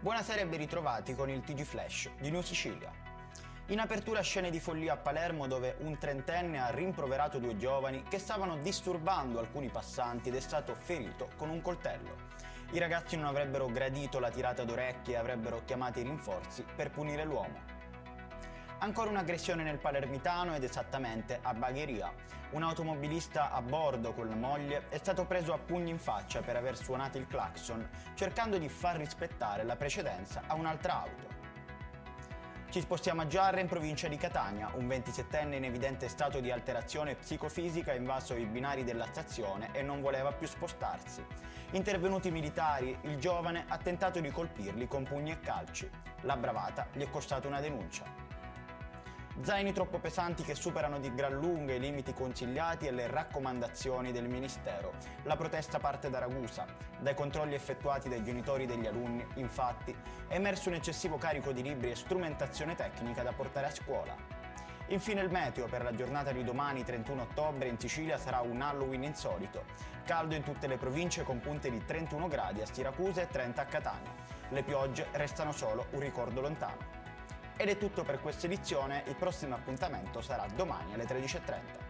Buonasera e ben ritrovati con il TG Flash di New Sicilia. In apertura scene di follia a Palermo dove un trentenne ha rimproverato due giovani che stavano disturbando alcuni passanti ed è stato ferito con un coltello. I ragazzi non avrebbero gradito la tirata d'orecchie e avrebbero chiamato i rinforzi per punire l'uomo. Ancora un'aggressione nel palermitano ed esattamente a Bagheria. Un automobilista a bordo con la moglie è stato preso a pugni in faccia per aver suonato il clacson, cercando di far rispettare la precedenza a un'altra auto. Ci spostiamo a Giarre, in provincia di Catania. Un 27enne in evidente stato di alterazione psicofisica ha invaso i binari della stazione e non voleva più spostarsi. Intervenuti i militari, il giovane ha tentato di colpirli con pugni e calci. La bravata gli è costata una denuncia. Zaini troppo pesanti che superano di gran lunga i limiti consigliati e le raccomandazioni del Ministero. La protesta parte da Ragusa. Dai controlli effettuati dai genitori degli alunni, infatti, è emerso un eccessivo carico di libri e strumentazione tecnica da portare a scuola. Infine il meteo per la giornata di domani 31 ottobre in Sicilia sarà un Halloween insolito. Caldo in tutte le province con punte di 31 gradi a Siracusa e 30 a Catania. Le piogge restano solo un ricordo lontano. Ed è tutto per questa edizione, il prossimo appuntamento sarà domani alle 13:30.